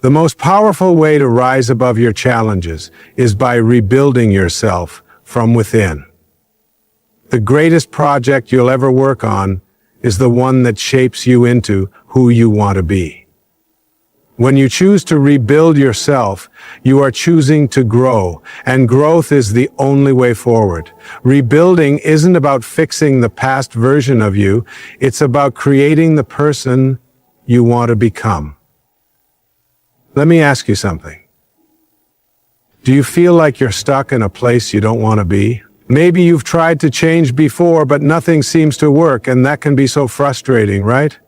The most powerful way to rise above your challenges is by rebuilding yourself from within. The greatest project you'll ever work on is the one that shapes you into who you want to be. When you choose to rebuild yourself, you are choosing to grow, and growth is the only way forward. Rebuilding isn't about fixing the past version of you, it's about creating the person you want to become. Let me ask you something. Do you feel like you're stuck in a place you don't want to be? Maybe you've tried to change before, but nothing seems to work, and that can be so frustrating, right?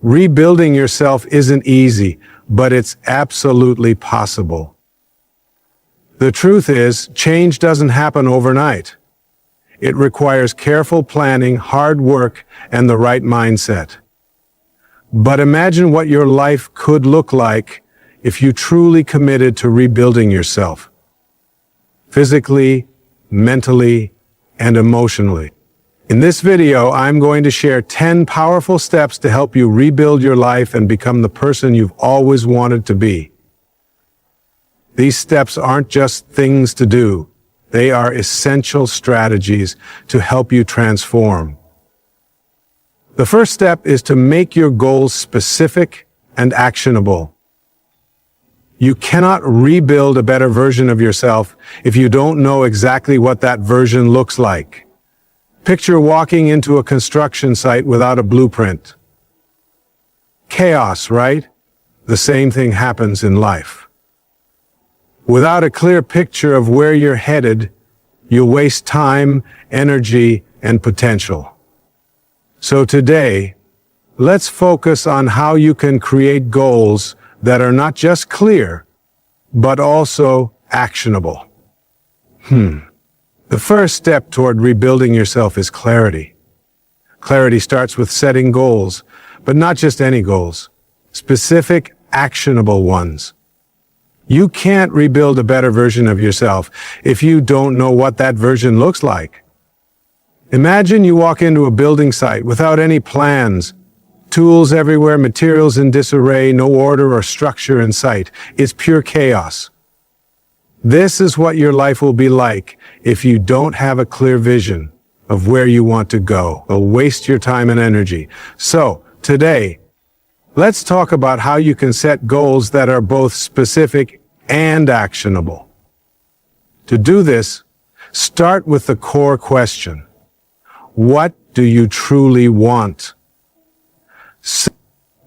Rebuilding yourself isn't easy, but it's absolutely possible. The truth is, change doesn't happen overnight. It requires careful planning, hard work, and the right mindset. But imagine what your life could look like if you truly committed to rebuilding yourself, physically, mentally, and emotionally. In this video, I'm going to share 10 powerful steps to help you rebuild your life and become the person you've always wanted to be. These steps aren't just things to do. They are essential strategies to help you transform. The first step is to make your goals specific and actionable. You cannot rebuild a better version of yourself if you don't know exactly what that version looks like. Picture walking into a construction site without a blueprint. Chaos, right? The same thing happens in life. Without a clear picture of where you're headed, you'll waste time, energy, and potential. So today, let's focus on how you can create goals that are not just clear, but also actionable. The first step toward rebuilding yourself is clarity. Clarity starts with setting goals, but not just any goals, specific, actionable ones. You can't rebuild a better version of yourself if you don't know what that version looks like. Imagine you walk into a building site without any plans, tools everywhere, materials in disarray, no order or structure in sight. It's pure chaos. This is what your life will be like if you don't have a clear vision of where you want to go. It'll waste your time and energy. So, today, let's talk about how you can set goals that are both specific and actionable. To do this, start with the core question. What do you truly want?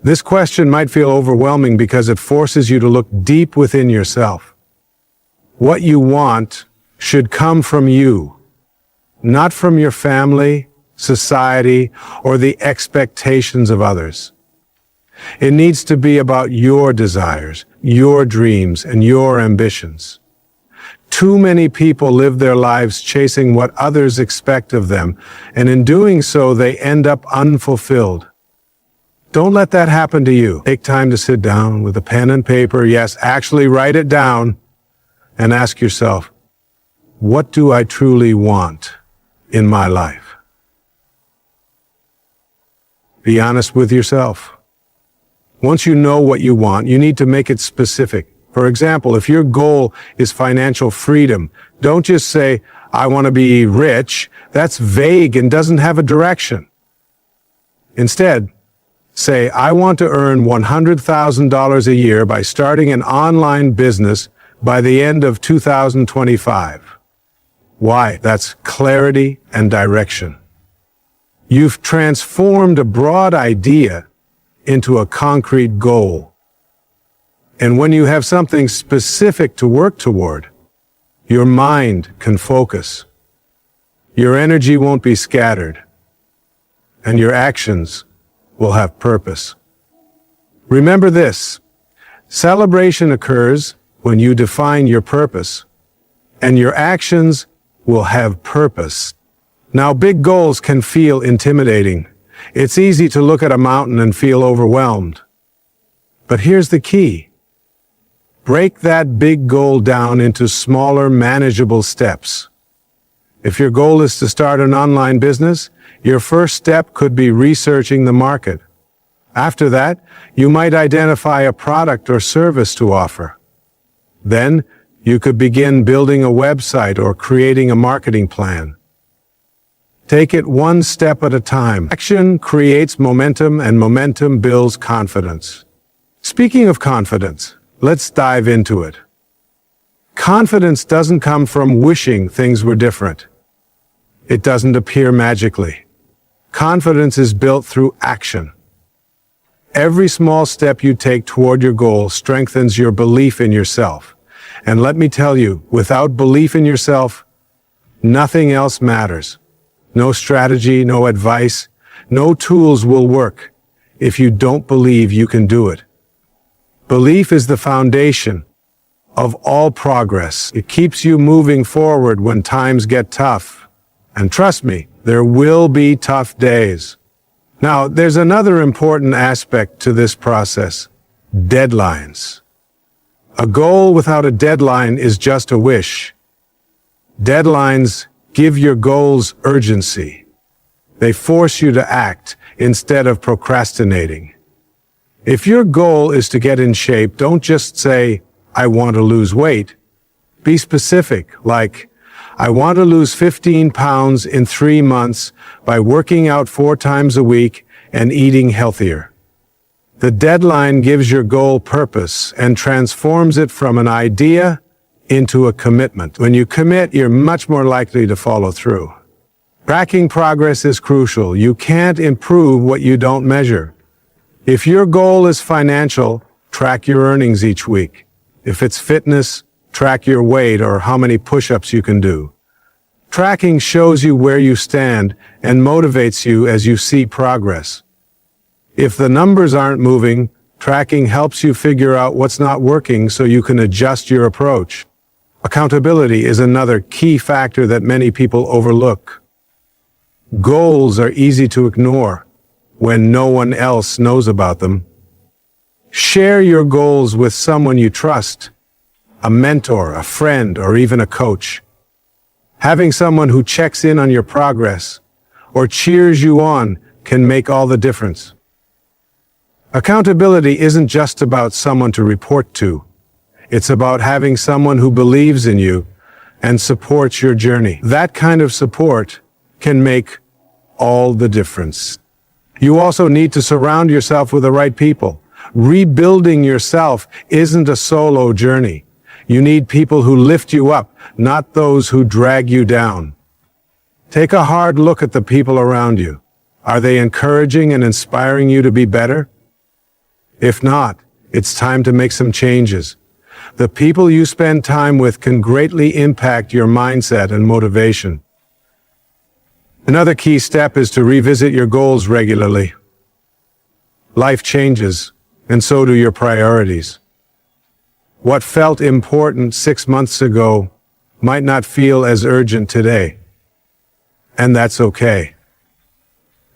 This question might feel overwhelming because it forces you to look deep within yourself. What you want should come from you, not from your family, society, or the expectations of others. It needs to be about your desires, your dreams, and your ambitions. Too many people live their lives chasing what others expect of them, and in doing so, they end up unfulfilled. Don't let that happen to you. Take time to sit down with a pen and paper. Yes, actually write it down and ask yourself, what do I truly want in my life? Be honest with yourself. Once you know what you want, you need to make it specific. For example, if your goal is financial freedom, don't just say, I want to be rich. That's vague and doesn't have a direction. Instead, say, I want to earn $100,000 a year by starting an online business by the end of 2025. Why? That's clarity and direction. You've transformed a broad idea into a concrete goal. And when you have something specific to work toward, your mind can focus. Your energy won't be scattered, and your actions will have purpose. Remember this, celebration occurs when you define your purpose, and your actions will have purpose. Now, big goals can feel intimidating. It's easy to look at a mountain and feel overwhelmed. But here's the key. Break that big goal down into smaller, manageable steps. If your goal is to start an online business, your first step could be researching the market. After that, you might identify a product or service to offer. Then, you could begin building a website or creating a marketing plan. Take it one step at a time. Action creates momentum, and momentum builds confidence. Speaking of confidence, let's dive into it. Confidence doesn't come from wishing things were different. It doesn't appear magically. Confidence is built through action. Every small step you take toward your goal strengthens your belief in yourself. And let me tell you, without belief in yourself, nothing else matters. No strategy, no advice, no tools will work if you don't believe you can do it. Belief is the foundation of all progress. It keeps you moving forward when times get tough. And trust me, there will be tough days. Now, there's another important aspect to this process: deadlines. A goal without a deadline is just a wish. Deadlines give your goals urgency. They force you to act instead of procrastinating. If your goal is to get in shape, don't just say, "I want to lose weight." Be specific, like, "I want to lose 15 pounds in 3 months by working out 4 times a week and eating healthier." The deadline gives your goal purpose and transforms it from an idea into a commitment. When you commit, you're much more likely to follow through. Tracking progress is crucial. You can't improve what you don't measure. If your goal is financial, track your earnings each week. If it's fitness, track your weight or how many push-ups you can do. Tracking shows you where you stand and motivates you as you see progress. If the numbers aren't moving, tracking helps you figure out what's not working so you can adjust your approach. Accountability is another key factor that many people overlook. Goals are easy to ignore when no one else knows about them. Share your goals with someone you trust, a mentor, a friend, or even a coach. Having someone who checks in on your progress or cheers you on can make all the difference. Accountability isn't just about someone to report to. It's about having someone who believes in you and supports your journey. That kind of support can make all the difference. You also need to surround yourself with the right people. Rebuilding yourself isn't a solo journey. You need people who lift you up, not those who drag you down. Take a hard look at the people around you. Are they encouraging and inspiring you to be better? If not, it's time to make some changes. The people you spend time with can greatly impact your mindset and motivation. Another key step is to revisit your goals regularly. Life changes, and so do your priorities. What felt important 6 months ago might not feel as urgent today. And that's okay.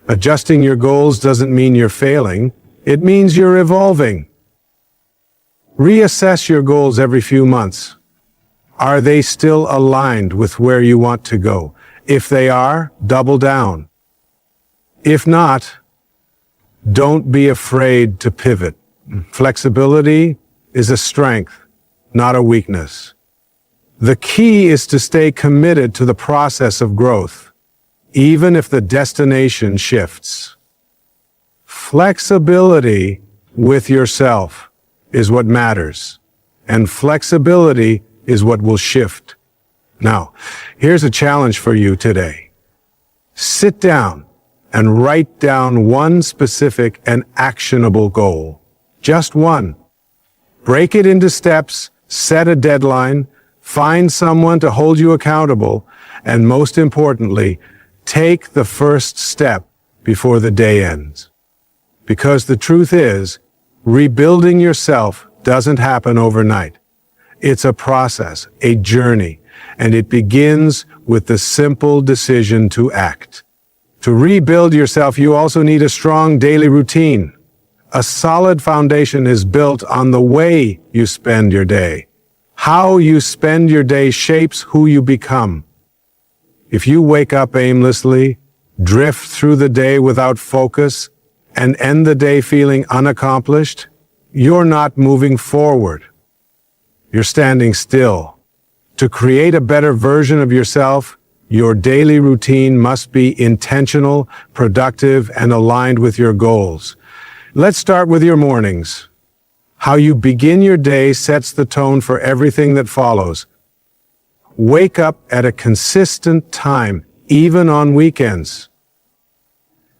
Adjusting your goals doesn't mean you're failing. It means you're evolving. Reassess your goals every few months. Are they still aligned with where you want to go? If they are, double down. If not, don't be afraid to pivot. Flexibility is a strength, not a weakness. The key is to stay committed to the process of growth, even if the destination shifts. Flexibility with yourself is what matters, and flexibility is what will shift. Now, here's a challenge for you today. Sit down and write down one specific and actionable goal. Just one. Break it into steps, set a deadline, find someone to hold you accountable, and most importantly, take the first step before the day ends. Because the truth is, rebuilding yourself doesn't happen overnight. It's a process, a journey, and it begins with the simple decision to act. To rebuild yourself, you also need a strong daily routine. A solid foundation is built on the way you spend your day. How you spend your day shapes who you become. If you wake up aimlessly, drift through the day without focus, and end the day feeling unaccomplished, you're not moving forward. You're standing still. To create a better version of yourself, your daily routine must be intentional, productive, and aligned with your goals. Let's start with your mornings. How you begin your day sets the tone for everything that follows. Wake up at a consistent time, even on weekends.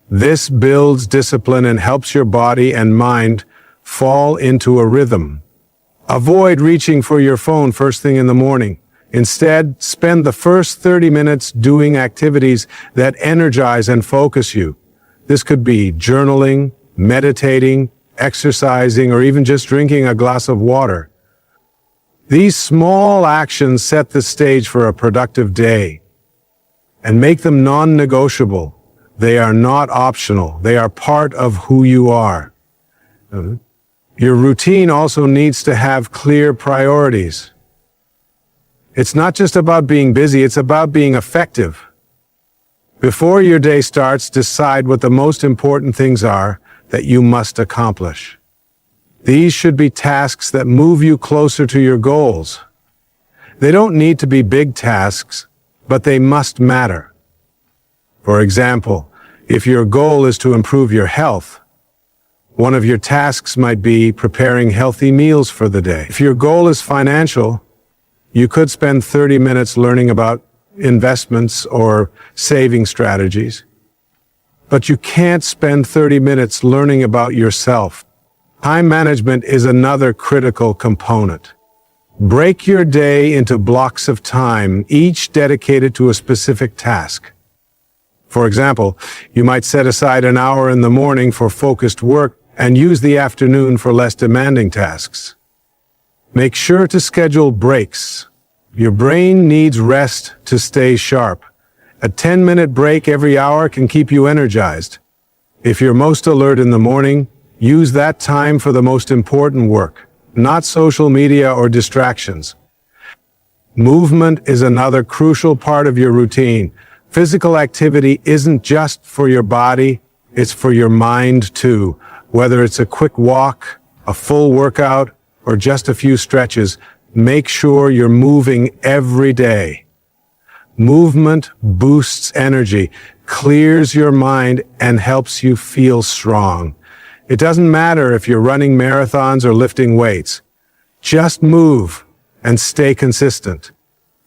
This builds discipline and helps your body and mind fall into a rhythm. Avoid reaching for your phone first thing in the morning. Instead, spend the first 30 minutes doing activities that energize and focus you. This could be journaling, meditating, exercising, or even just drinking a glass of water. These small actions set the stage for a productive day, and make them non-negotiable. They are not optional. They are part of who you are. Your routine also needs to have clear priorities. It's not just about being busy, it's about being effective. Before your day starts, decide what the most important things are that you must accomplish. These should be tasks that move you closer to your goals. They don't need to be big tasks, but they must matter. For example, if your goal is to improve your health, one of your tasks might be preparing healthy meals for the day. If your goal is financial, you could spend 30 minutes learning about investments or saving strategies. But you can't spend 30 minutes learning about yourself. Time management is another critical component. Break your day into blocks of time, each dedicated to a specific task. For example, you might set aside an hour in the morning for focused work and use the afternoon for less demanding tasks. Make sure to schedule breaks. Your brain needs rest to stay sharp. A 10-minute break every hour can keep you energized. If you're most alert in the morning, use that time for the most important work, not social media or distractions. Movement is another crucial part of your routine. Physical activity isn't just for your body, it's for your mind too. Whether it's a quick walk, a full workout, or just a few stretches, make sure you're moving every day. Movement boosts energy, clears your mind, and helps you feel strong. It doesn't matter if you're running marathons or lifting weights. Just move and stay consistent.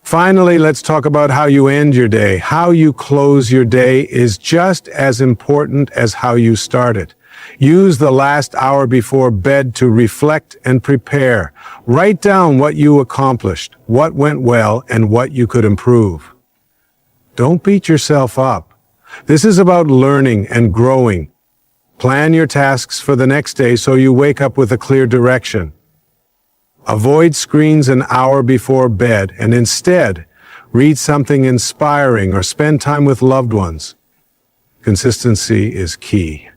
Finally, let's talk about how you end your day. How you close your day is just as important as how you start it. Use the last hour before bed to reflect and prepare. Write down what you accomplished, what went well, and what you could improve. Don't beat yourself up. This is about learning and growing. Plan your tasks for the next day so you wake up with a clear direction. Avoid screens an hour before bed and instead read something inspiring or spend time with loved ones. Consistency is key.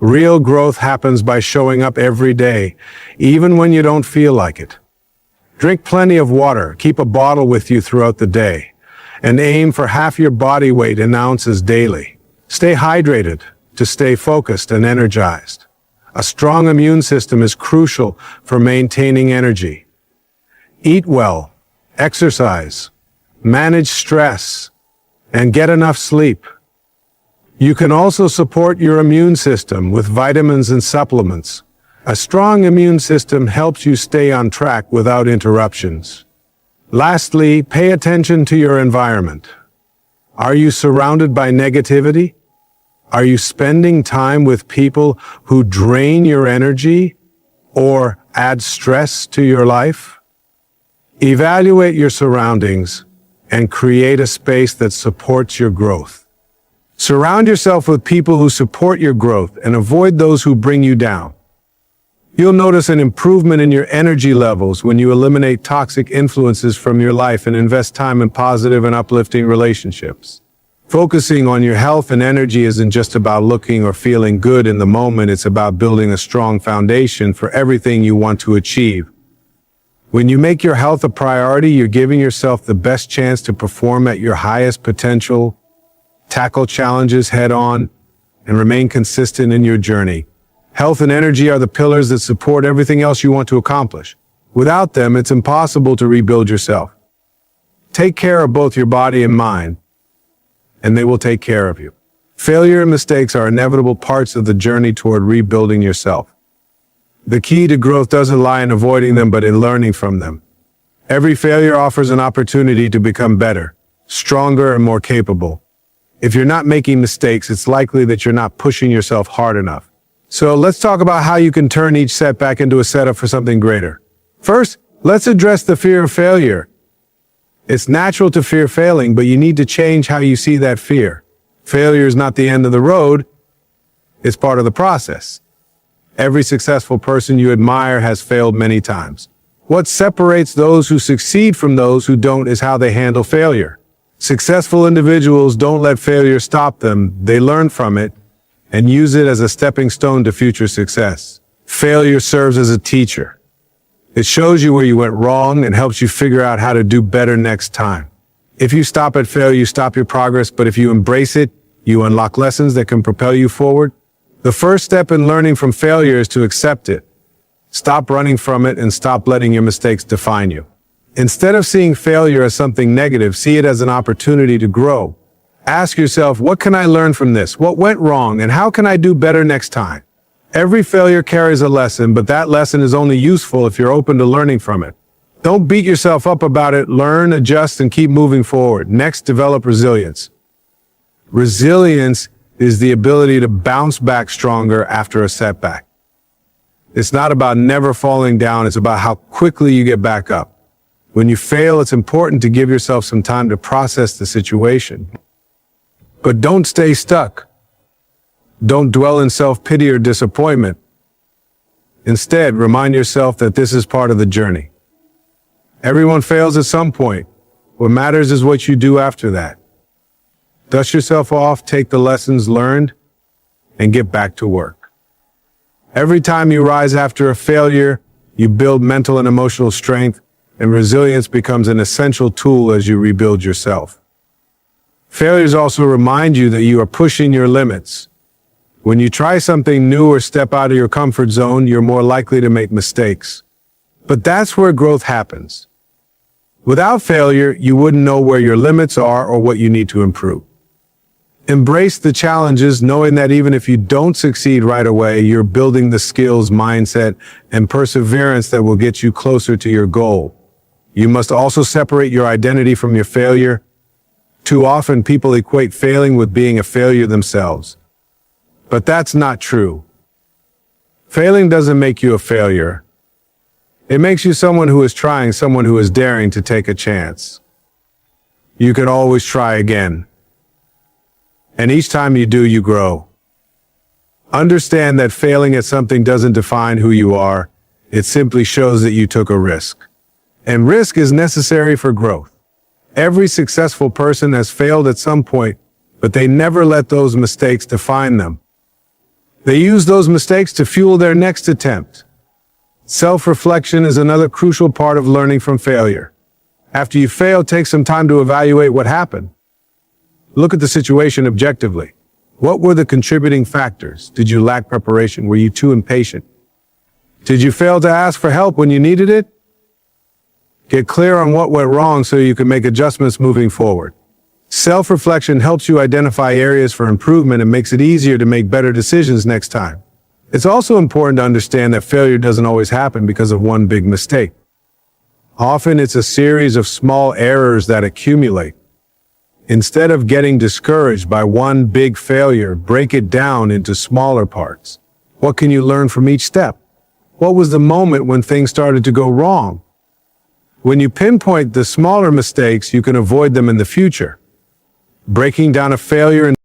Real growth happens by showing up every day, even when you don't feel like it. Drink plenty of water, keep a bottle with you throughout the day, and aim for half your body weight in ounces daily. Stay hydrated to stay focused and energized. A strong immune system is crucial for maintaining energy. Eat well, exercise, manage stress, and get enough sleep. You can also support your immune system with vitamins and supplements. A strong immune system helps you stay on track without interruptions. Lastly, pay attention to your environment. Are you surrounded by negativity? Are you spending time with people who drain your energy or add stress to your life? Evaluate your surroundings and create a space that supports your growth. Surround yourself with people who support your growth and avoid those who bring you down. You'll notice an improvement in your energy levels when you eliminate toxic influences from your life and invest time in positive and uplifting relationships. Focusing on your health and energy isn't just about looking or feeling good in the moment, it's about building a strong foundation for everything you want to achieve. When you make your health a priority, you're giving yourself the best chance to perform at your highest potential, tackle challenges head on, and remain consistent in your journey. Health and energy are the pillars that support everything else you want to accomplish. Without them, it's impossible to rebuild yourself. Take care of both your body and mind, and they will take care of you. Failure and mistakes are inevitable parts of the journey toward rebuilding yourself. The key to growth doesn't lie in avoiding them, but in learning from them. Every failure offers an opportunity to become better, stronger, and more capable. If you're not making mistakes, it's likely that you're not pushing yourself hard enough. So let's talk about how you can turn each setback into a setup for something greater. First, let's address the fear of failure. It's natural to fear failing, but you need to change how you see that fear. Failure is not the end of the road. It's part of the process. Every successful person you admire has failed many times. What separates those who succeed from those who don't is how they handle failure. Successful individuals don't let failure stop them. They learn from it and use it as a stepping stone to future success. Failure serves as a teacher. It shows you where you went wrong and helps you figure out how to do better next time. If you stop at failure, you stop your progress, but if you embrace it, you unlock lessons that can propel you forward. The first step in learning from failure is to accept it. Stop running from it and stop letting your mistakes define you. Instead of seeing failure as something negative, see it as an opportunity to grow. Ask yourself, what can I learn from this? What went wrong, and how can I do better next time? Every failure carries a lesson, but that lesson is only useful if you're open to learning from it. Don't beat yourself up about it. Learn, adjust, and keep moving forward. Next, develop resilience. Resilience is the ability to bounce back stronger after a setback. It's not about never falling down, it's about how quickly you get back up. When you fail, it's important to give yourself some time to process the situation. But don't stay stuck. Don't dwell in self-pity or disappointment. Instead, remind yourself that this is part of the journey. Everyone fails at some point. What matters is what you do after that. Dust yourself off, take the lessons learned, and get back to work. Every time you rise after a failure, you build mental and emotional strength, and resilience becomes an essential tool as you rebuild yourself. Failures also remind you that you are pushing your limits. When you try something new or step out of your comfort zone, you're more likely to make mistakes. But that's where growth happens. Without failure, you wouldn't know where your limits are or what you need to improve. Embrace the challenges, knowing that even if you don't succeed right away, you're building the skills, mindset, and perseverance that will get you closer to your goal. You must also separate your identity from your failure. Too often, people equate failing with being a failure themselves. But that's not true. Failing doesn't make you a failure. It makes you someone who is trying, someone who is daring to take a chance. You can always try again. And each time you do, you grow. Understand that failing at something doesn't define who you are. It simply shows that you took a risk. And risk is necessary for growth. Every successful person has failed at some point, but they never let those mistakes define them. They use those mistakes to fuel their next attempt. Self-reflection is another crucial part of learning from failure. After you fail, take some time to evaluate what happened. Look at the situation objectively. What were the contributing factors? Did you lack preparation? Were you too impatient? Did you fail to ask for help when you needed it? Get clear on what went wrong so you can make adjustments moving forward. Self-reflection helps you identify areas for improvement and makes it easier to make better decisions next time. It's also important to understand that failure doesn't always happen because of one big mistake. Often it's a series of small errors that accumulate. Instead of getting discouraged by one big failure, break it down into smaller parts. What can you learn from each step? What was the moment when things started to go wrong? When you pinpoint the smaller mistakes, you can avoid them in the future. Breaking down a failure